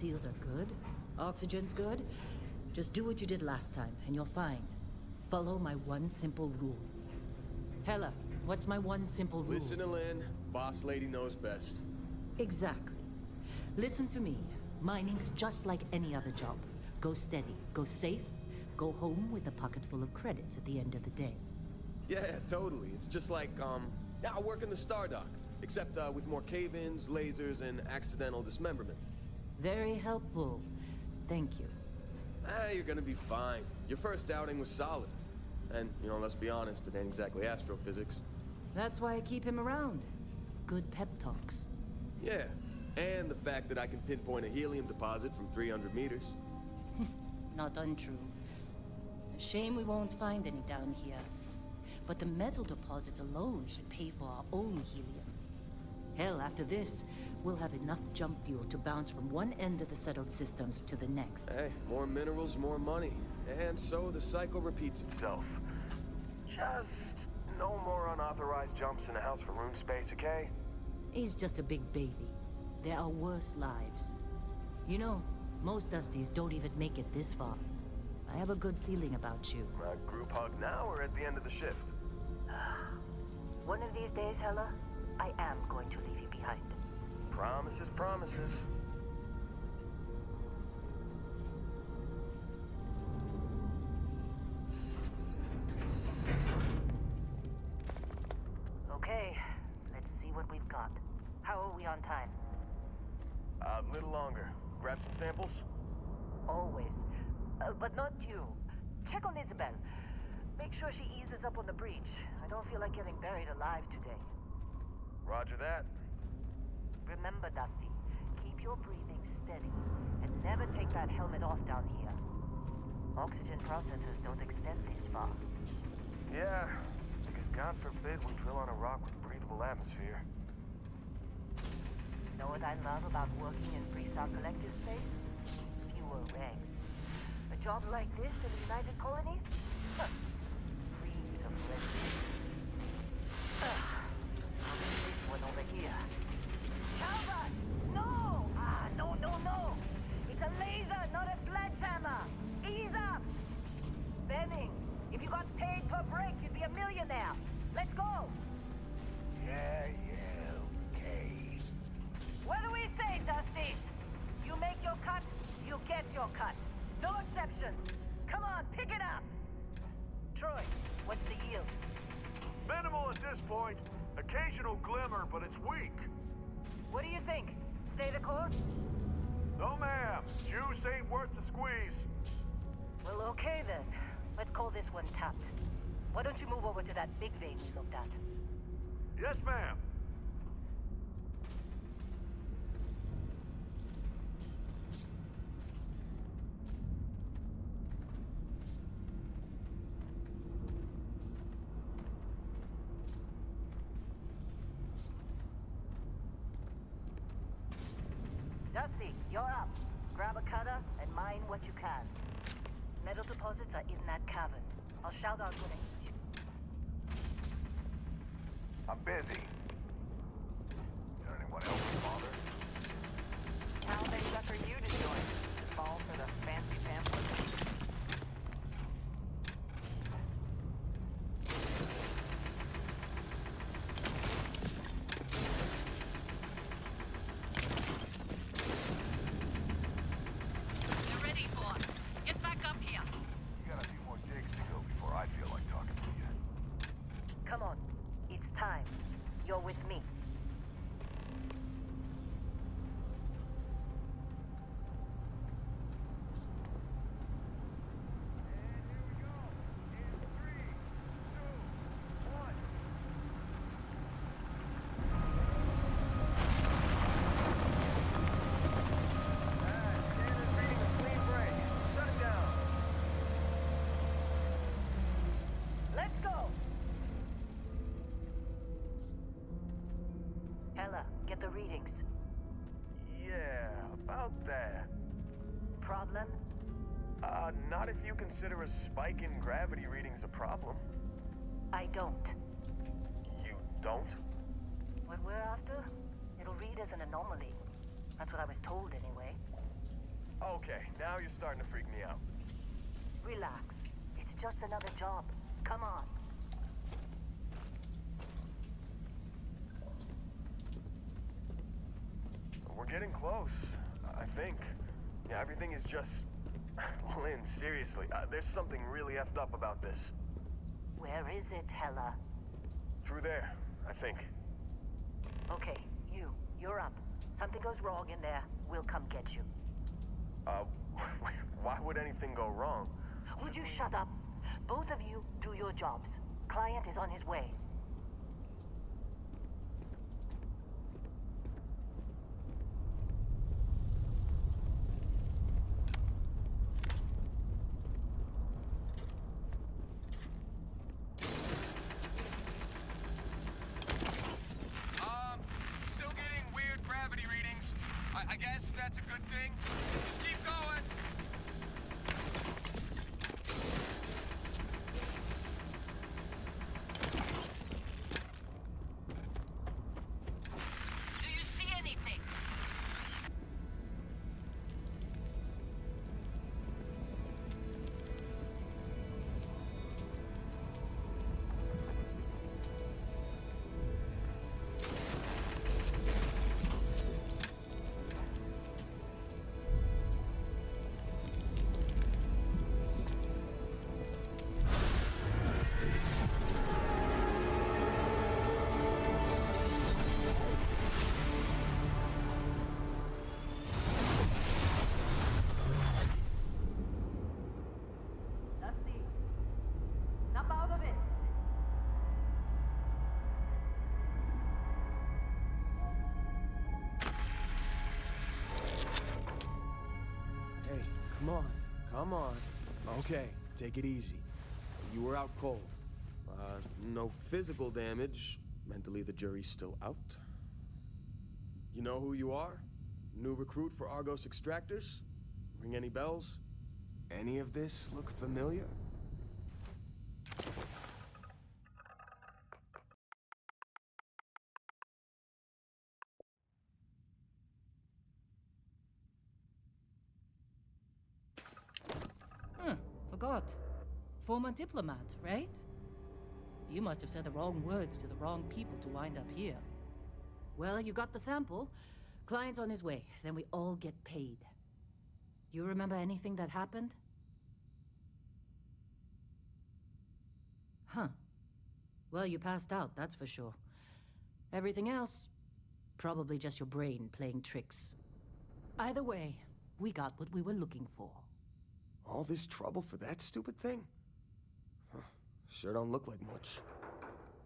seals are good, oxygen's good, just do what you did last time, and you're fine. Follow my one simple rule. Hella, what's my one simple rule? Listen to Lynn. Boss lady knows best. Exactly. Listen to me. Mining's just like any other job. Go steady, go safe, go home with a pocket full of credits at the end of the day. Yeah, totally. It's just like, I work in the Stardock. Except with more cave-ins, lasers, and accidental dismemberment. Very helpful. Thank you. You're gonna be fine. Your first outing was solid. And, let's be honest, it ain't exactly astrophysics. That's why I keep him around. Good pep talks. Yeah, and the fact that I can pinpoint a helium deposit from 300 meters. Not untrue. A shame we won't find any down here. But the metal deposits alone should pay for our own helium. Hell, after this, we'll have enough jump fuel to bounce from one end of the settled systems to the next. Hey, more minerals, more money. And so the cycle repeats itself. Just no more unauthorized jumps in the house for room space, okay? He's just a big baby. There are worse lives. You know, most Dusties don't even make it this far. I have a good feeling about you. A group hug now or at the end of the shift? One of these days, Hella, I am going to leave you behind. Promises, promises. Okay, let's see what we've got. How are we on time? A little longer. Grab some samples? Always. But not you. Check on Isabel. Make sure she eases up on the breach. I don't feel like getting buried alive today. Roger that. Remember, Dusty, keep your breathing steady and never take that helmet off down here. Oxygen processors don't extend this far. Yeah, because God forbid we drill on a rock with breathable atmosphere. Know what I love about working in Freestar Collective space? Fewer regs. A job like this in the United Colonies? Huh. Dreams of residence. This one over here. Calvert! No! No! It's a laser, not a sledgehammer! Ease up! Benning, if you got paid per break, you'd be a millionaire. Let's go! Yeah, okay. What do we say, Dusty? You make your cut, you get your cut. No exceptions. Come on, pick it up! Troy, what's the yield? Minimal at this point. Occasional glimmer, but it's weak. What do you think? Stay the course? No, ma'am. Juice ain't worth the squeeze. Well, okay then. Let's call this one tapped. Why don't you move over to that big vein we looked at? Yes, ma'am. Dusty, you're up. Grab a cutter and mine what you can. Metal deposits are in that cavern. I'll shout out when I need you. I'm busy. Anyone else bother? How they sucker you to join? Fall for the fancy pamphlet? You're ready, boss. Get back up here. You got a few more digs to go before I feel like talking to you. Come on. It's time. You're with me. Let's go! Ella, get the readings. Yeah, about that. Problem? Not if you consider a spike in gravity readings a problem. I don't. You don't? What we're after? It'll read as an anomaly. That's what I was told anyway. Okay, now you're starting to freak me out. Relax. It's just another job. Come on. We're getting close, I think. Yeah, everything is just... Lynn, seriously, there's something really effed up about this. Where is it, Hella? Through there, I think. Okay, you're up. Something goes wrong in there, we'll come get you. Why would anything go wrong? Would you shut up? Both of you do your jobs. Client is on his way. Still getting weird gravity readings. I guess that's a good thing. Just keep going. Do you see anything? Dusty, snap out of it. Hey, come on. Come on. Okay, take it easy. You were out cold. No physical damage. Mentally, the jury's still out. You know who you are? New recruit for Argos Extractors? Ring any bells? Any of this look familiar? Forgot. Former diplomat, right? You must have said the wrong words to the wrong people to wind up here. Well, you got the sample. Client's on his way. Then we all get paid. You remember anything that happened? Huh. Well, you passed out, that's for sure. Everything else, probably just your brain playing tricks. Either way, we got what we were looking for. All this trouble for that stupid thing? Huh, sure don't look like much.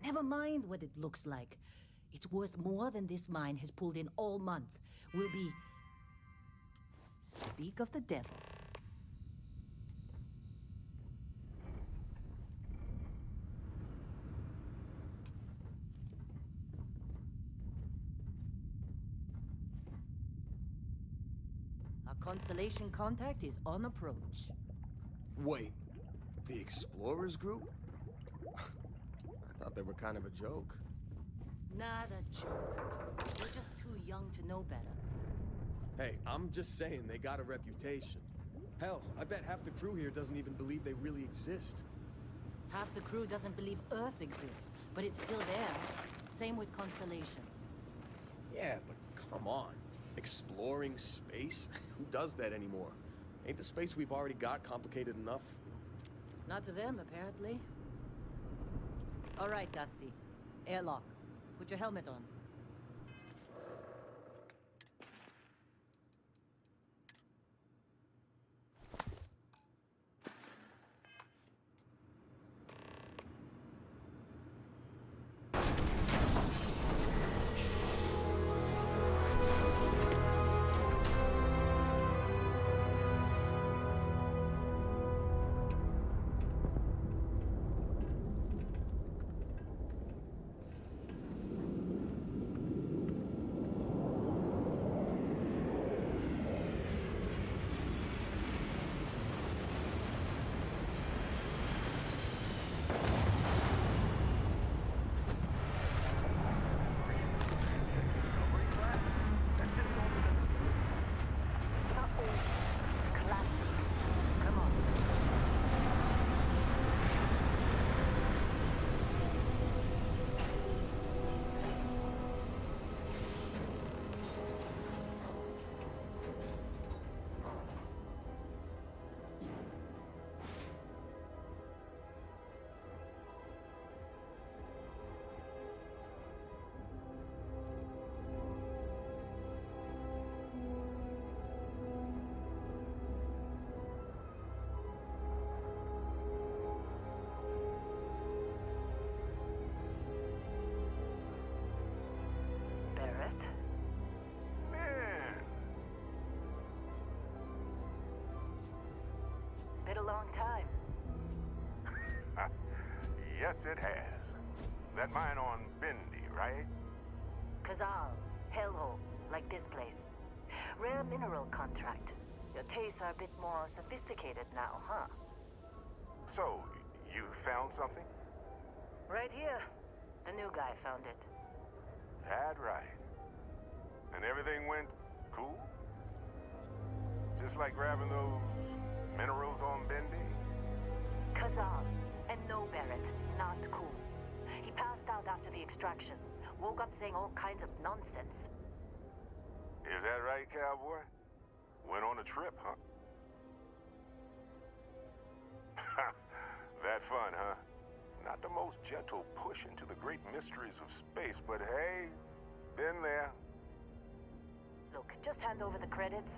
Never mind what it looks like. It's worth more than this mine has pulled in all month. We'll be... Speak of the devil. Our Constellation contact is on approach. Wait, the Explorers group? I thought they were kind of a joke. Not a joke. We're just too young to know better. Hey, I'm just saying they got a reputation. Hell, I bet half the crew here doesn't even believe they really exist. Half the crew doesn't believe Earth exists, but it's still there. Same with Constellation. Yeah, but come on. Exploring space? Who does that anymore? Ain't the space we've already got complicated enough? Not to them, apparently. All right, Dusty. Airlock. Put your helmet on. Yes, it has. That mine on Bendy, right? Kazal, hellhole, like this place. Rare mineral contract. Your tastes are a bit more sophisticated now, huh? So, you found something? Right here. The new guy found it. That right. And everything went cool? Just like grabbing those minerals on Bendy? Kazal, and no Barrett, not cool. He passed out after the extraction. Woke up saying all kinds of nonsense. Is that right, cowboy? Went on a trip, huh? That fun, huh? Not the most gentle push into the great mysteries of space, but hey, been there. Look, just hand over the credits,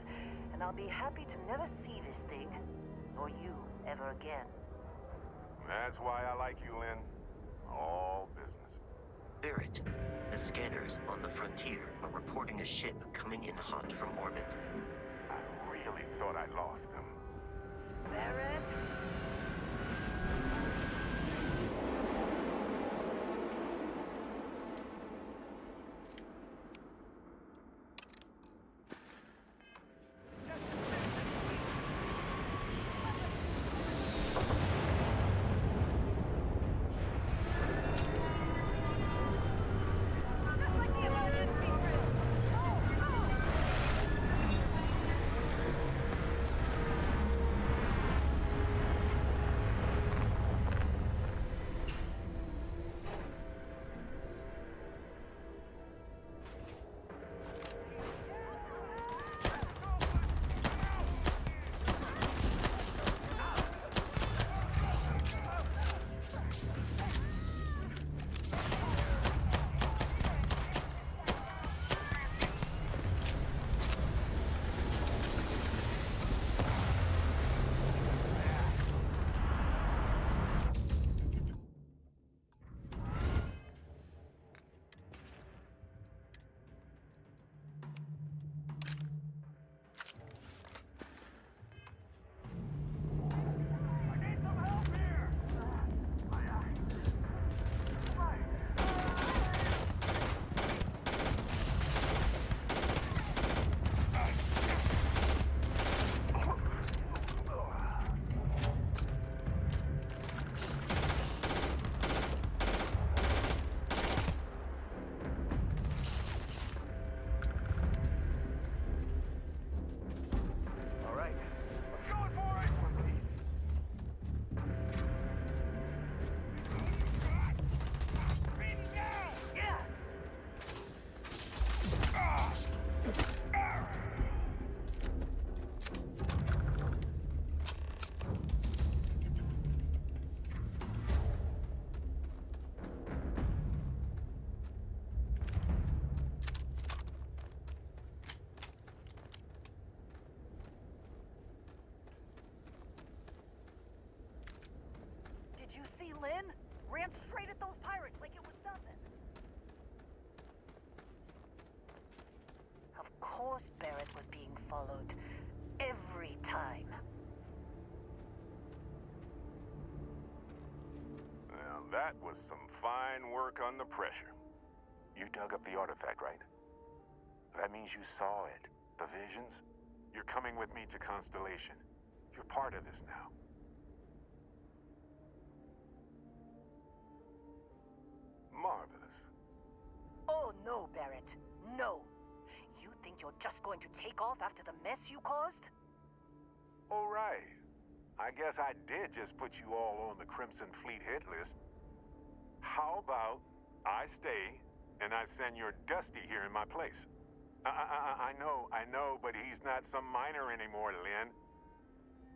and I'll be happy to never see this thing, or you, ever again. That's why I like you, Lynn. All business. Barrett, the scanners on the frontier are reporting a ship coming in hot from orbit. I really thought I lost them. Barrett? Did you see Lynn? Ran straight at those pirates like it was nothing. Of course Barrett was being followed. Every time. Now, that was some fine work under pressure. You dug up the artifact, right? That means you saw it. The visions? You're coming with me to Constellation. You're part of this now. Marvelous. Oh no, Barrett. No. You think you're just going to take off after the mess you caused? All right. I guess I did just put you all on the Crimson Fleet hit list. How about I stay and I send your Dusty here in my place? I know, but he's not some miner anymore, Lynn.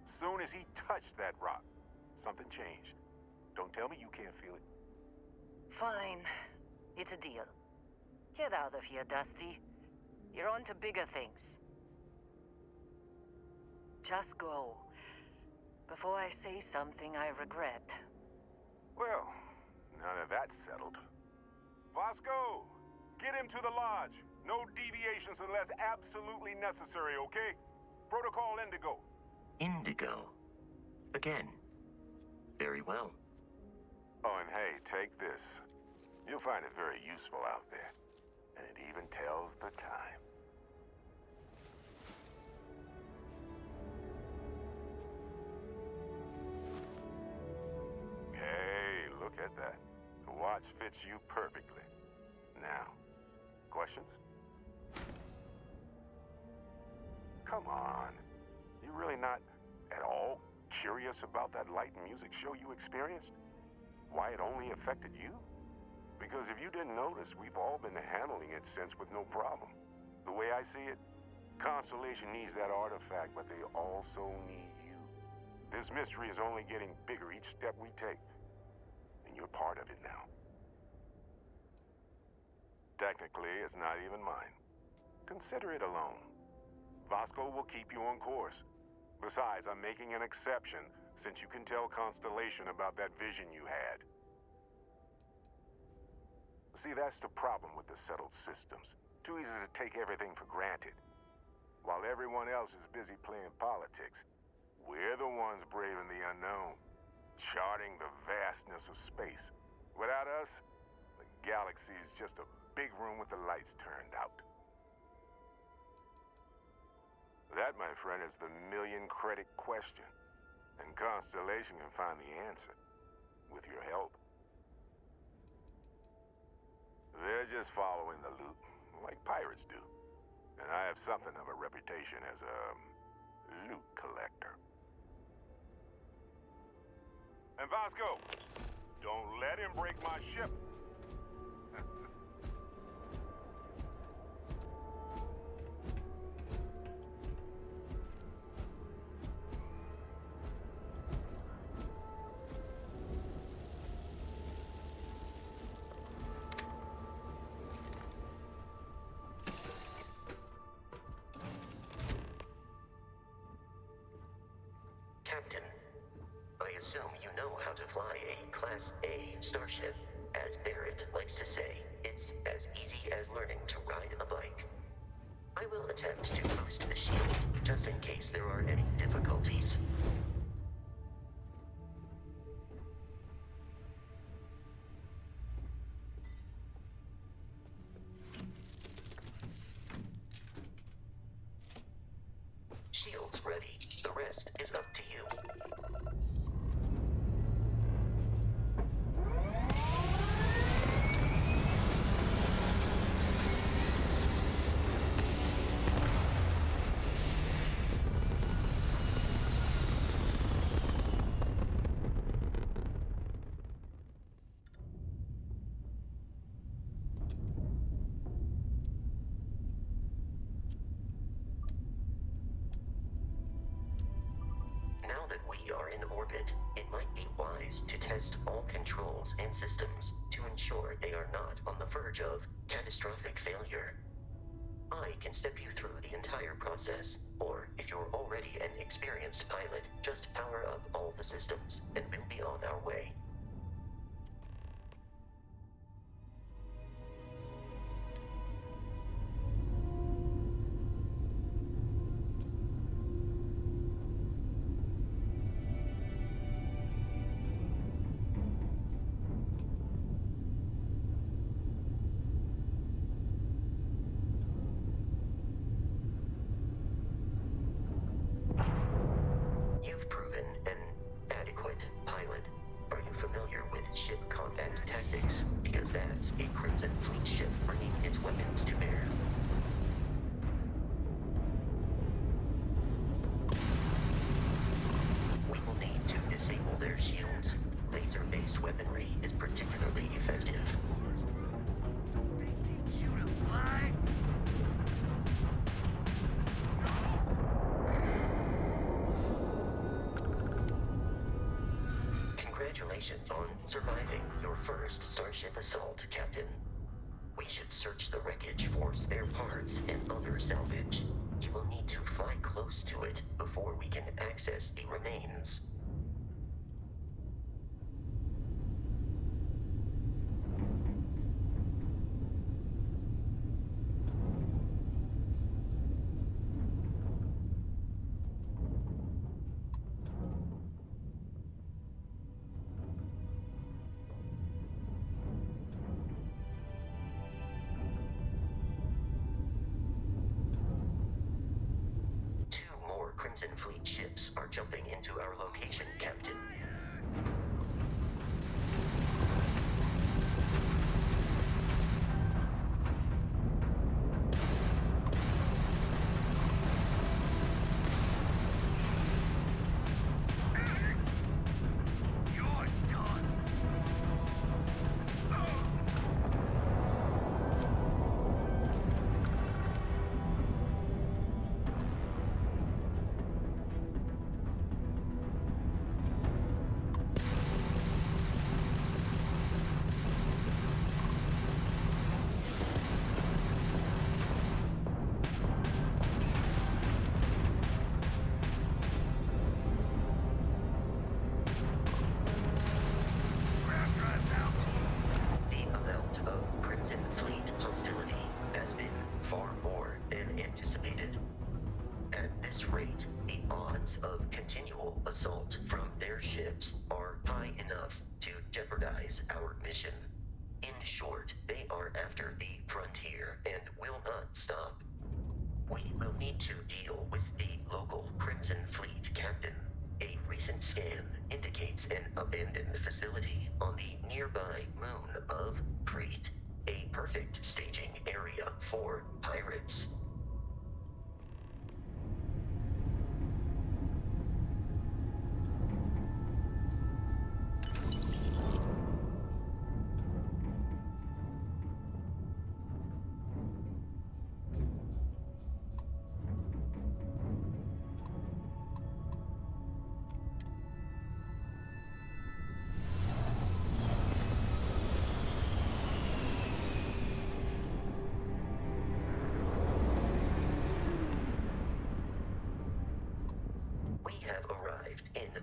Soon as he touched that rock, something changed. Don't tell me you can't feel it. Fine. It's a deal. Get out of here, Dusty. You're on to bigger things. Just go. Before I say something I regret. Well, now that that's settled. Vasco, get him to the lodge. No deviations unless absolutely necessary, okay? Protocol Indigo. Indigo. Again. Very well. Oh, and hey, take this. You'll find it very useful out there. And it even tells the time. Hey, look at that. The watch fits you perfectly. Now, questions? Come on. You really not at all curious about that light and music show you experienced? Why it only affected you? Because if you didn't notice, we've all been handling it since with no problem. The way I see it, Constellation needs that artifact, but they also need you. This mystery is only getting bigger each step we take. And you're part of it now. Technically, it's not even mine. Consider it a loan. Vasco will keep you on course. Besides, I'm making an exception since you can tell Constellation about that vision you had. See, that's the problem with the settled systems. Too easy to take everything for granted. While everyone else is busy playing politics, we're the ones braving the unknown, charting the vastness of space. Without us, the galaxy is just a big room with the lights turned out. That, my friend, is the million-credit question. And Constellation can find the answer, with your help. They're just following the loot, like pirates do. And I have something of a reputation as a loot collector. And Vasco, don't let him break my ship. Captain, I assume you know how to fly a Class A starship. As Barrett likes to say, it's as easy as learning to ride a bike. I will attempt to boost the shield, just in case there are any difficulties. Shield's ready. The rest is up to you. Now that we are in orbit, it might be wise to test all controls and systems to ensure they are not on the verge of catastrophic failure. I can step you through the entire process, or if you're already an experienced pilot, just power up all the systems, and we'll be on our way. You've proven an adequate pilot. Are you familiar with ship combat tactics? Because that's a Crimson Fleet ship bringing its weapons to bear. We will need to disable their shields. Laser-based weaponry is particularly effective. Congratulations on surviving your first Starship assault, Captain. We should search the wreckage for spare parts and other salvage. You will need to fly close to it before we can access the remains. jumping into our location, Captain.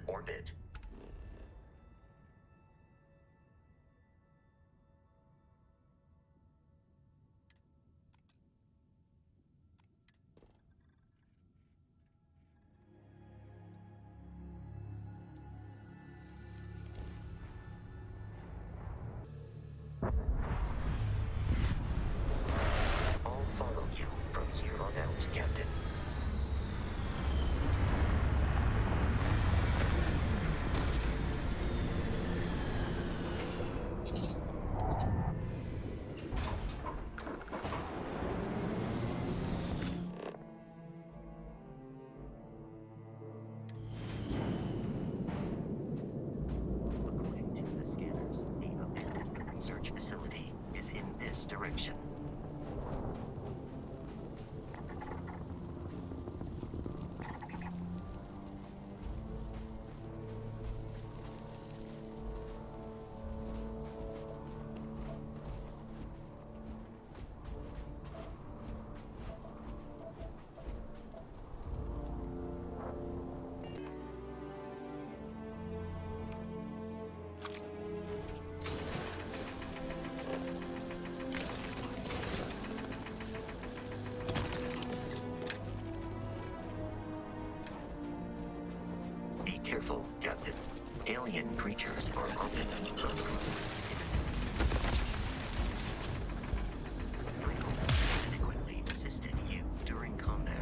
Orbit. I'll follow you from here on out, Captain. Direction. Careful, Captain. Alien creatures are often frequently assisted you during combat.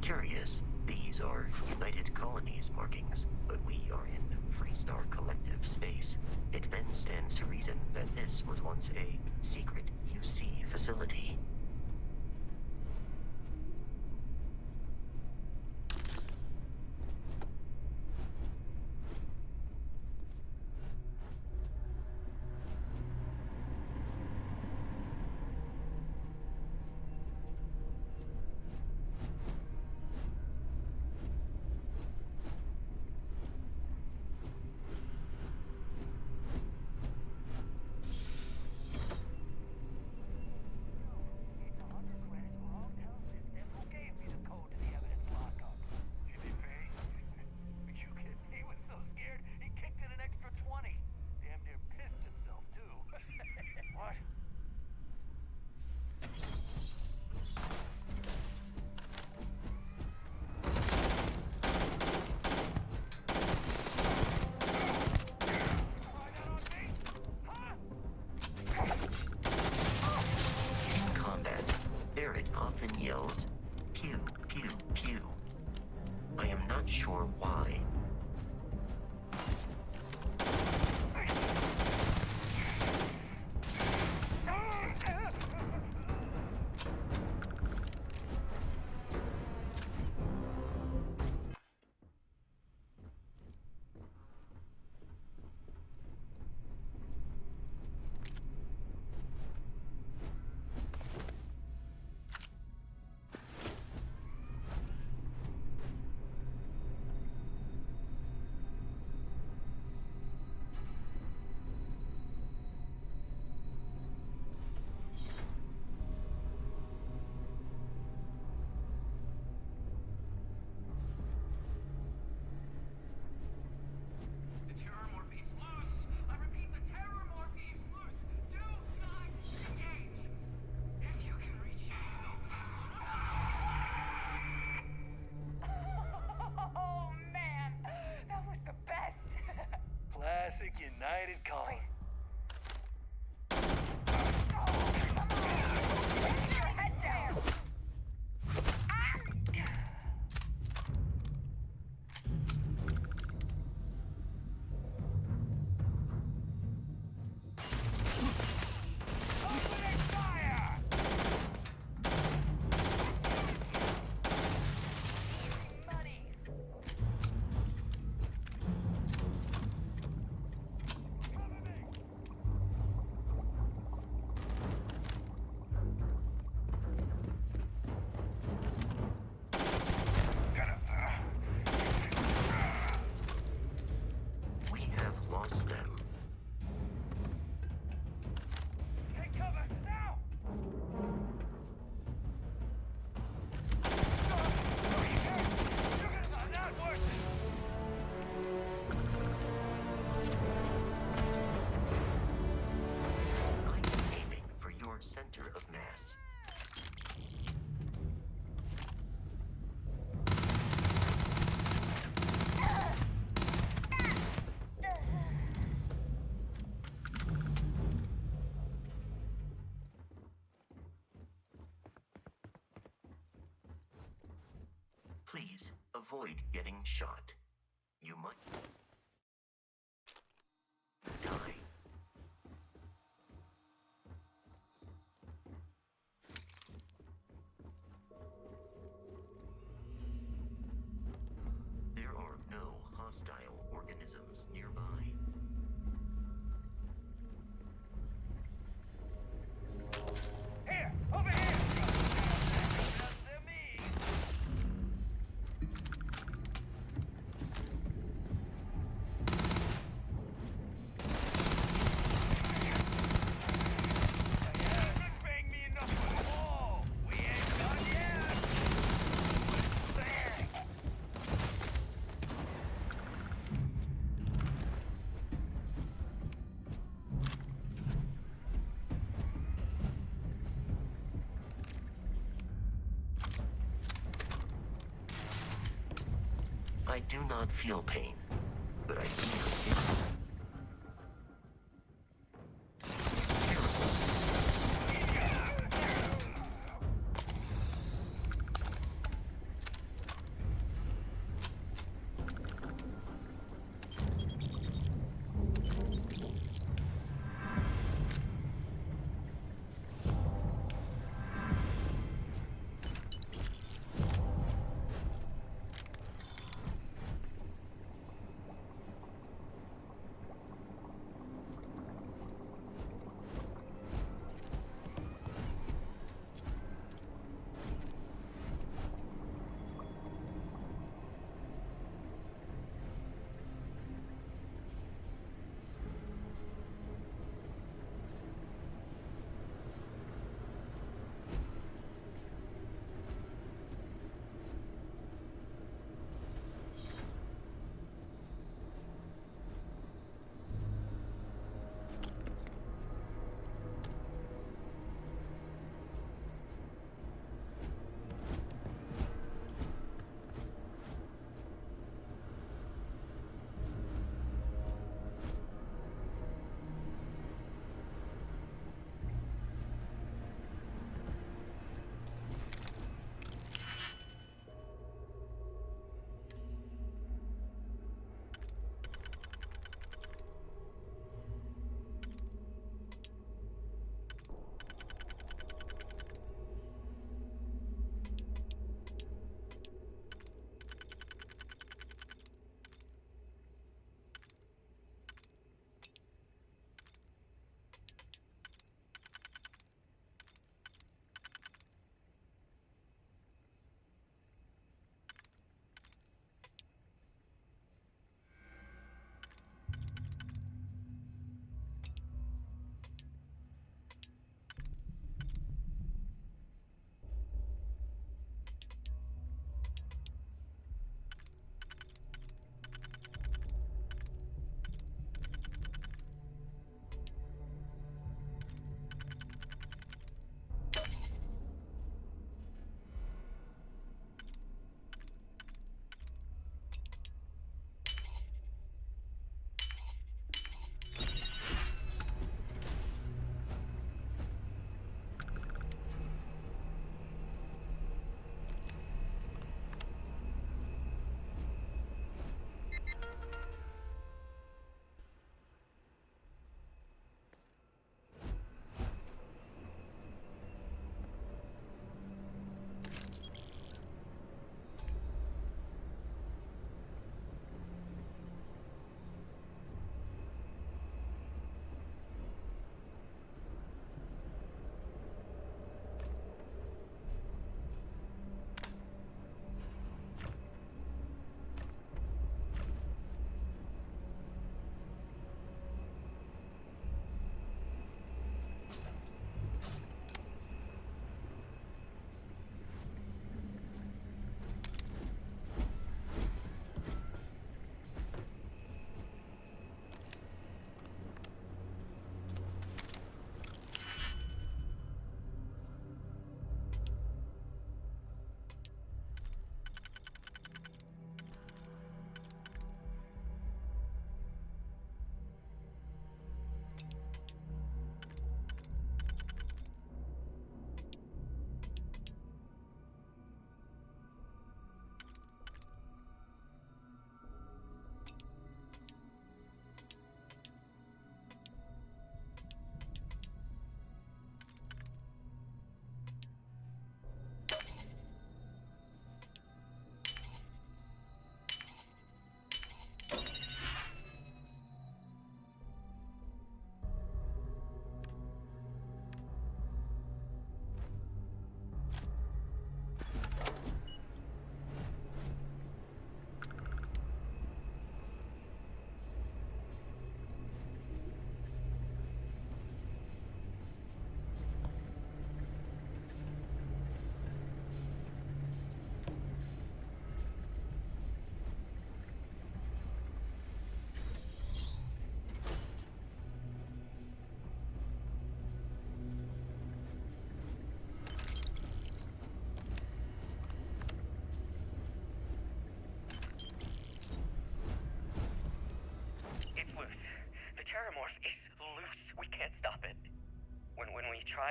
Curious, these are United Colonies markings, but we are in Freestar Collective space. It then stands to reason that this was once a secret UC facility. sure why. Classic United Color. Center of mass. Please avoid getting shot. You might die. There are no hostile organisms nearby. Here! Over here! They're me! Bang me enough for the wall! We ain't done yet! There! I do not feel pain, but I feel it.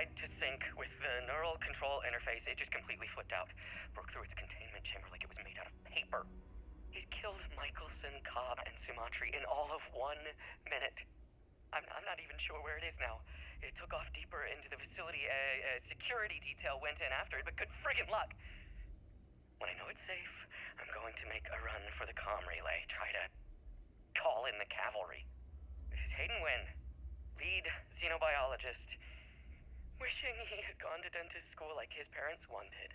tried to sync with the neural control interface. It just completely flipped out. Broke through its containment chamber like it was made out of paper. It killed Michelson, Cobb, and Sumatri in all of 1 minute. I'm not even sure where it is now. It took off deeper into the facility. A security detail went in after it, but good friggin' luck. When I know it's safe, I'm going to make a run for the comm relay. Try to call in the cavalry. This is Hayden Wynn, lead xenobiologist. Wishing he had gone to dentist school like his parents wanted.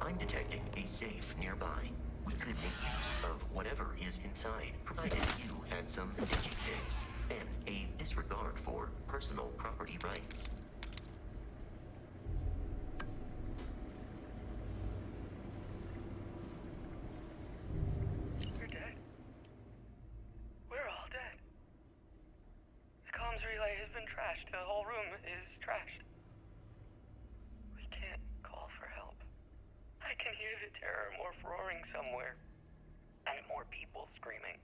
I'm detecting a safe nearby. We could make use of whatever is inside, provided you had some digitics and a disregard for personal property rights. We're dead. We're all dead. The comms relay has been trashed. The whole room is trashed. We can't call for help. I can hear the terror morph roaring somewhere. And more people screaming.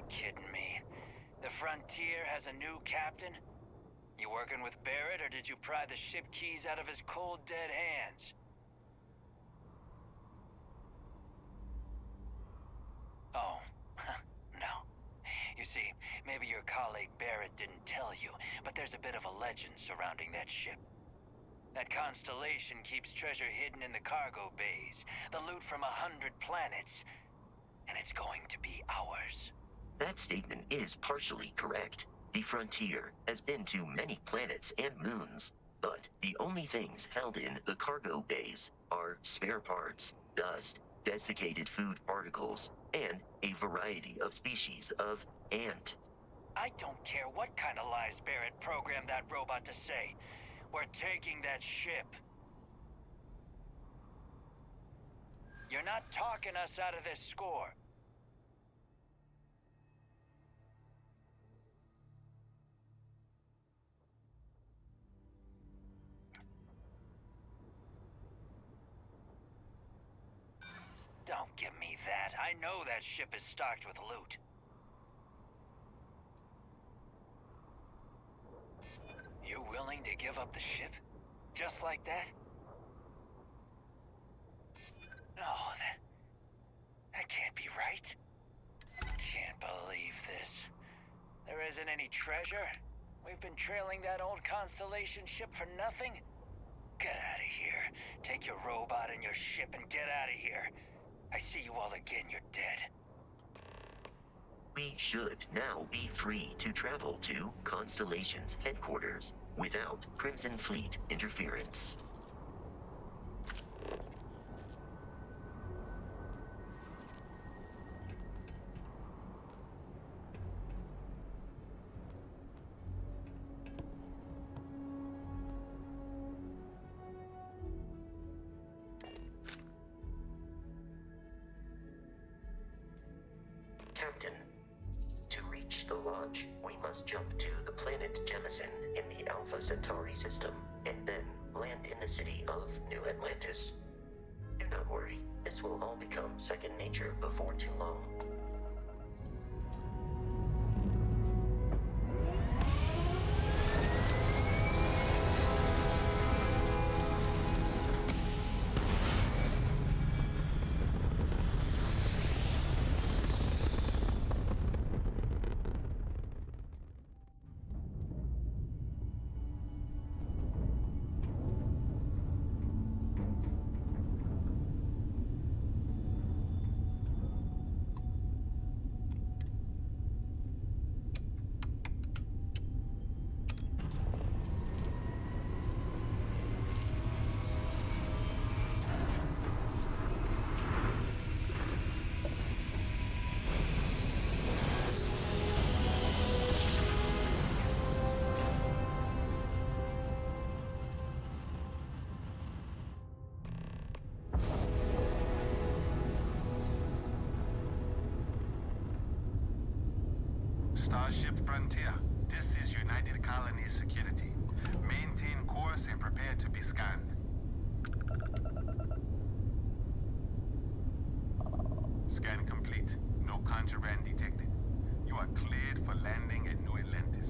Kidding me. The Frontier has a new captain? You working with Barrett, or did you pry the ship keys out of his cold, dead hands? Oh, no. You see, maybe your colleague Barrett didn't tell you, but there's a bit of a legend surrounding that ship. That Constellation keeps treasure hidden in the cargo bays, the loot from 100 planets, and it's going to be ours. That statement is partially correct. The Frontier has been to many planets and moons, but the only things held in the cargo bays are spare parts, dust, desiccated food particles, and a variety of species of ant. I don't care what kind of lies Barrett programmed that robot to say. We're taking that ship. You're not talking us out of this score. Don't give me that. I know that ship is stocked with loot. You willing to give up the ship? Just like that? No, that can't be right. Can't believe this. There isn't any treasure? We've been trailing that old Constellation ship for nothing? Get out of here. Take your robot and your ship and get out of here. I see you all again, you're dead. We should now be free to travel to Constellation's headquarters without Crimson Fleet interference. Captain, to reach the lodge, we must jump to the planet Jemison in the Alpha Centauri system, and then land in the city of New Atlantis. Do not worry, this will all become second nature before too long. Starship Frontier, this is United Colonies Security. Maintain course and prepare to be scanned. Scan complete. No contraband detected. You are cleared for landing at New Atlantis.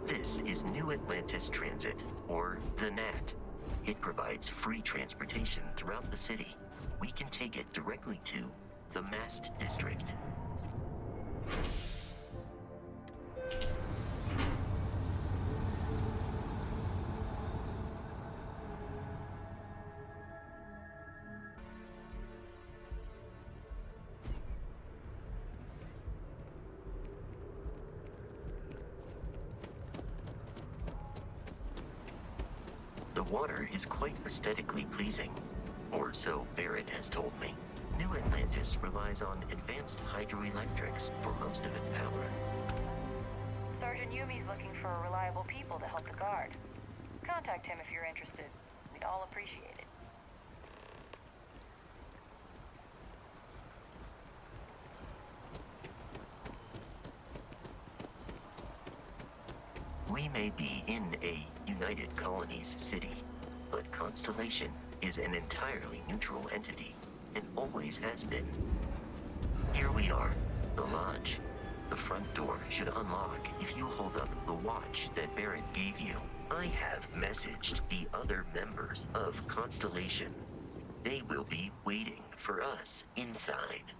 This is New Atlantis Transit, or the NAT. It provides free transportation throughout the city. We can take it directly to the Mast District. The water is quite aesthetically pleasing, or so Barrett has told me. New Atlantis relies on advanced hydroelectrics for most of its power. Sergeant Yumi's looking for reliable people to help the guard. Contact him if you're interested. We'd all appreciate it. We may be in a United Colonies city, but Constellation is an entirely neutral entity, and always has been. Here we are, the lodge. The front door should unlock if you hold up the watch that Barrett gave you. I have messaged the other members of Constellation. They will be waiting for us inside.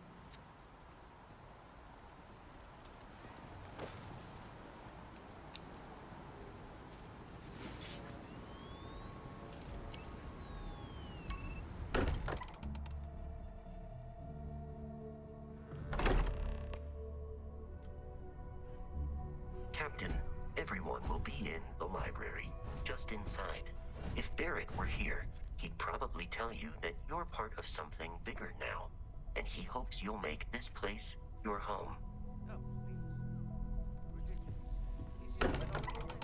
Captain, everyone will be in the library, just inside. If Barrett were here, he'd probably tell you that you're part of something bigger now, and he hopes you'll make this place your home. No, ridiculous. Easy to get over with.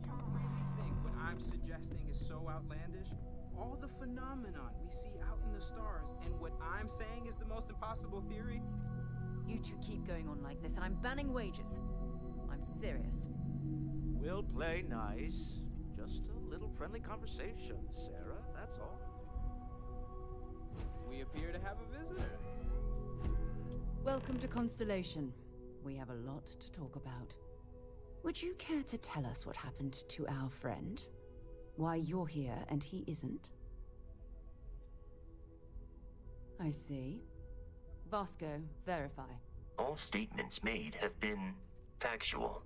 You really think what I'm suggesting is so outlandish? All the phenomenon we see out in the stars, and what I'm saying is the most impossible theory? You two keep going on like this, and I'm banning wages. I'm serious. We'll play nice. Just a little friendly conversation, Sarah, that's all. We appear to have a visitor. Welcome to Constellation. We have a lot to talk about. Would you care to tell us what happened to our friend? Why you're here and he isn't? I see. Vasco, verify. All statements made have been factual.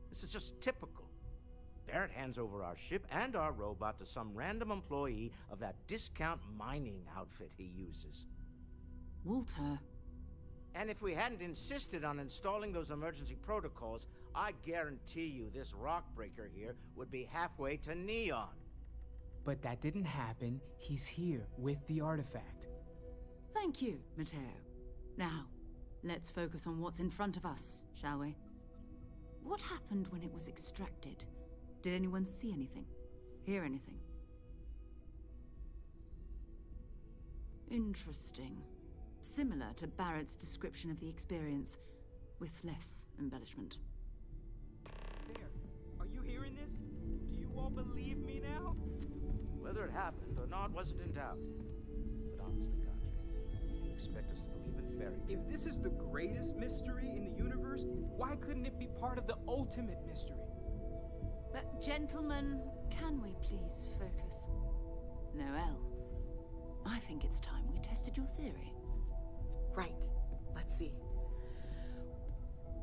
This is just typical. Barrett hands over our ship and our robot to some random employee of that discount mining outfit he uses. Walter. And if we hadn't insisted on installing those emergency protocols, I guarantee you this rock breaker here would be halfway to Neon. But that didn't happen. He's here with the artifact. Thank you, Matteo. Now, let's focus on what's in front of us, shall we? What happened when it was extracted? Did anyone see anything? Hear anything? Interesting. Similar to Barrett's description of the experience, with less embellishment. There. Are you hearing this? Do you all believe me now? Whether it happened or not wasn't in doubt. But honestly, Godfrey, you expect us to believe in fairy tales? If this is the greatest mystery in the universe, why couldn't it be part of the ultimate mystery? But gentlemen, can we please focus? Noel, I think it's time we tested your theory. Right. Let's see.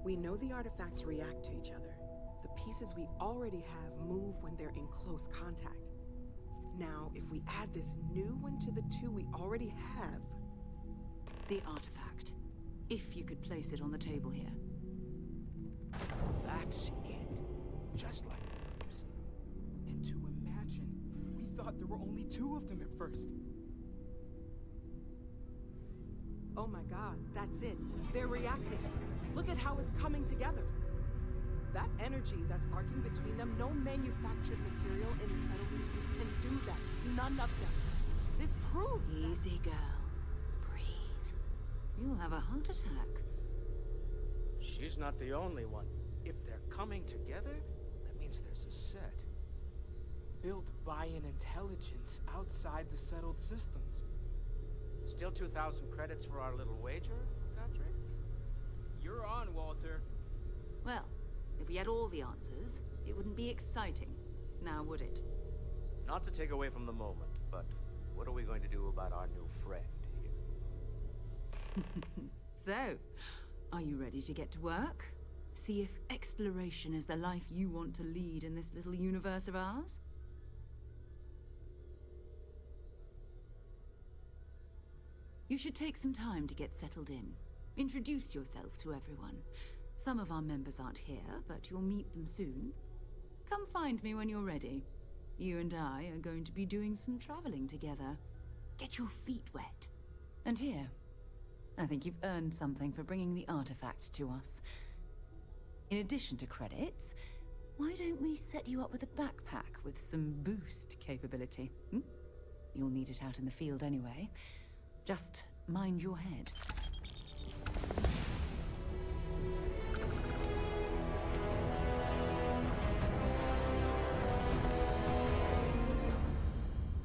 We know the artifacts react to each other. The pieces we already have move when they're in close contact. Now, if we add this new one to the two we already have... The artifact. If you could place it on the table here. That's it. Just like the others. And to imagine, we thought there were only two of them at first. Oh my god, that's it. They're reacting. Look at how it's coming together. That energy that's arcing between them, no manufactured material in the settled systems can do that. None of them. This proves Easy, girl. Breathe. You'll have a heart attack. She's not the only one. If they're coming together, that means there's a set. Built by an intelligence outside the settled systems. Still 2,000 credits for our little wager, Godfrey? You're on, Walter. Well, if we had all the answers, it wouldn't be exciting. Now, would it? Not to take away from the moment, but what are we going to do about our new friend here? So, are you ready to get to work? See if exploration is the life you want to lead in this little universe of ours? You should take some time to get settled in. Introduce yourself to everyone. Some of our members aren't here, but you'll meet them soon. Come find me when you're ready. You and I are going to be doing some traveling together. Get your feet wet. And here, I think you've earned something for bringing the artifact to us. In addition to credits, why don't we set you up with a backpack with some boost capability? You'll need it out in the field anyway. Just mind your head.